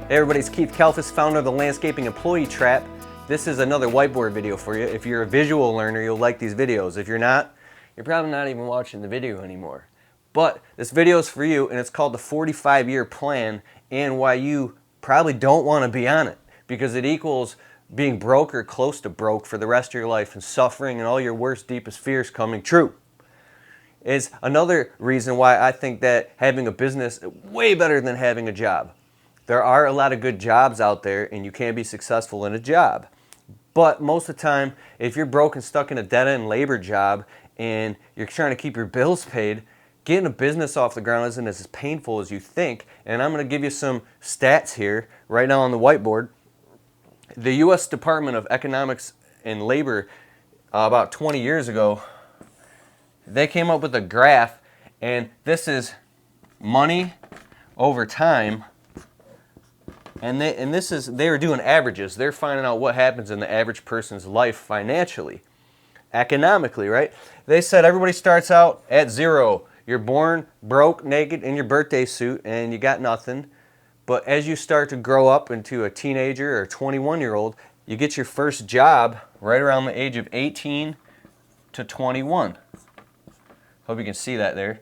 Hey everybody, it's Keith Kalfas, founder of the Landscaping Employee Trap. This is another whiteboard video for you. If you're a visual learner, you'll like these videos. If you're not, you're probably not even watching the video anymore. But this video is for you, and it's called the 45-year plan and why you probably don't want to be on it, because it equals being broke or close to broke for the rest of your life and suffering and all your worst, deepest fears coming true. Is another reason why I think that having a business is way better than having a job. There are a lot of good jobs out there and you can be successful in a job. But most of the time, if you're broke and stuck in a dead-end labor job and you're trying to keep your bills paid, getting a business off the ground isn't as painful as you think. And I'm going to give you some stats here right now on the whiteboard. The U.S. Department of Economics and Labor, about 20 years ago, they came up with a graph, and this is money over time. And they were doing averages. They're finding out what happens in the average person's life financially, economically, right? They said everybody starts out at zero. You're born broke, naked, in your birthday suit, and you got nothing. But as you start to grow up into a teenager or 21-year-old, you get your first job right around the age of 18 to 21. Hope you can see that there.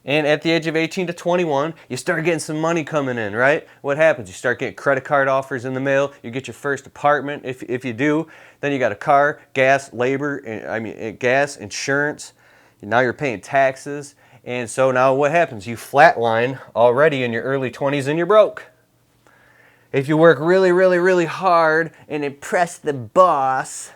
And at the age of 18 to 21, you start getting some money coming in, right? What happens? You start getting credit card offers in the mail. You get your first apartment, if you do. Then you got a car, gas, labor, gas, insurance. Now you're paying taxes. And so now what happens? You flatline already in your early 20s and you're broke. If you work really, really, really hard and impress the boss,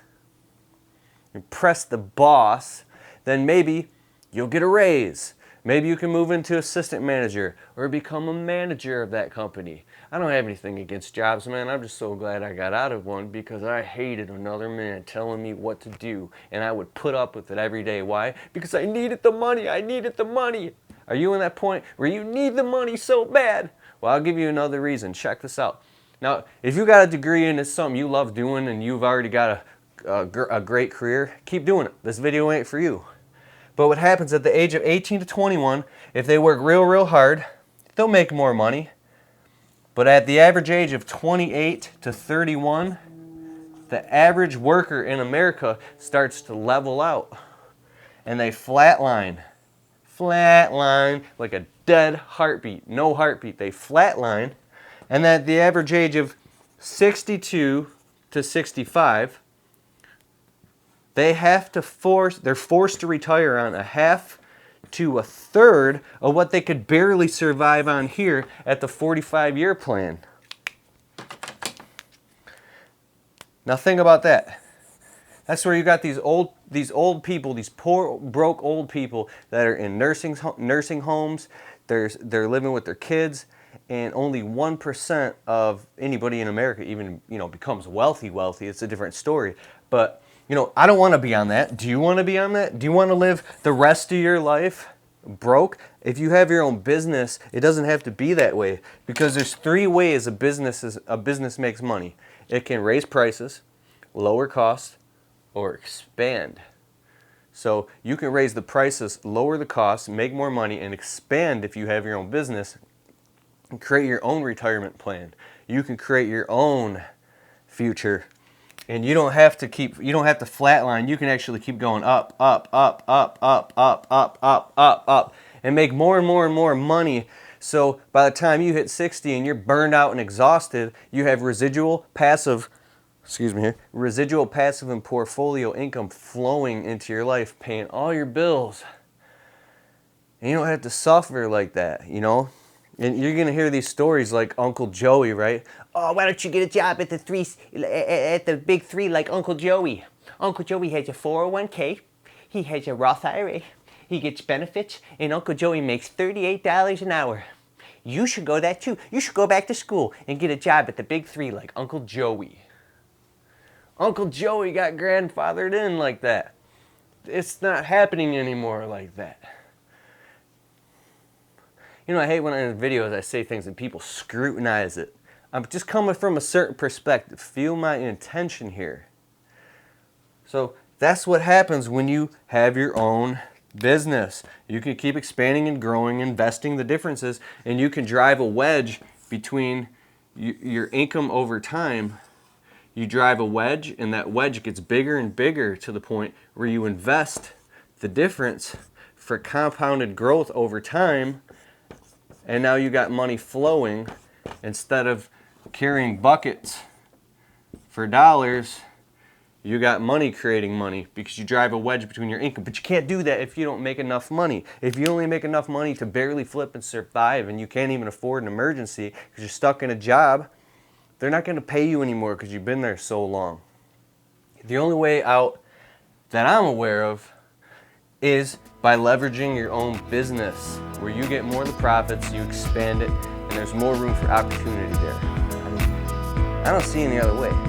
then maybe you'll get a raise. Maybe you can move into assistant manager or become a manager of that company. I don't have anything against jobs, man. I'm just so glad I got out of one because I hated another man telling me what to do. And I would put up with it every day. Why? Because I needed the money. I needed the money. Are you in that point where you need the money so bad? Well, I'll give you another reason. Check this out. Now, if you got a degree and it's something you love doing and you've already got a great career, keep doing it. This video ain't for you. But what happens at the age of 18 to 21, if they work real hard, they'll make more money. But at the average age of 28 to 31, the average worker in America starts to level out. And they flatline like a dead heartbeat, no heartbeat. They flatline. And at the average age of 62 to 65, they're forced to retire on a half to a third of what they could barely survive on here at the 45-year plan. Now think about that. That's where you got these old people, these poor, broke old people that are in nursing homes. They're living with their kids, and only 1% of anybody in America even becomes wealthy. It's a different story, but I don't want to be on that. Do you want to be on that? Do you want to live the rest of your life broke? If you have your own business, it doesn't have to be that way, because there's three ways a business makes money. It can raise prices, lower costs, or expand. So you can raise the prices, lower the costs, make more money, and expand if you have your own business and create your own retirement plan. You can create your own future. And you don't have to flatline. You can actually keep going up, and make more and more money. So by the time you hit 60 and you're burned out and exhausted, you have residual passive and portfolio income flowing into your life, paying all your bills. And you don't have to suffer like that, And you're going to hear these stories like Uncle Joey, right? Oh, why don't you get a job at the big three like Uncle Joey? Uncle Joey has a 401k. He has a Roth IRA. He gets benefits, and Uncle Joey makes $38 an hour. You should go that too. You should go back to school and get a job at the big three like Uncle Joey. Uncle Joey got grandfathered in like that. It's not happening anymore like that. I hate when in videos I say things and people scrutinize it. I'm just coming from a certain perspective. Feel my intention here. So that's what happens when you have your own business. You can keep expanding and growing, investing the differences, and you can drive a wedge between your income over time, you drive a wedge, and that wedge gets bigger and bigger to the point where you invest the difference for compounded growth over time, and now you got money flowing. Instead of carrying buckets for dollars, you got money creating money because you drive a wedge between your income. But you can't do that if you don't make enough money. If you only make enough money to barely flip and survive, and you can't even afford an emergency because you're stuck in a job, they're not going to pay you anymore because you've been there so long. The only way out that I'm aware of is by leveraging your own business, where you get more of the profits, you expand it, and there's more room for opportunity there. I don't see any other way.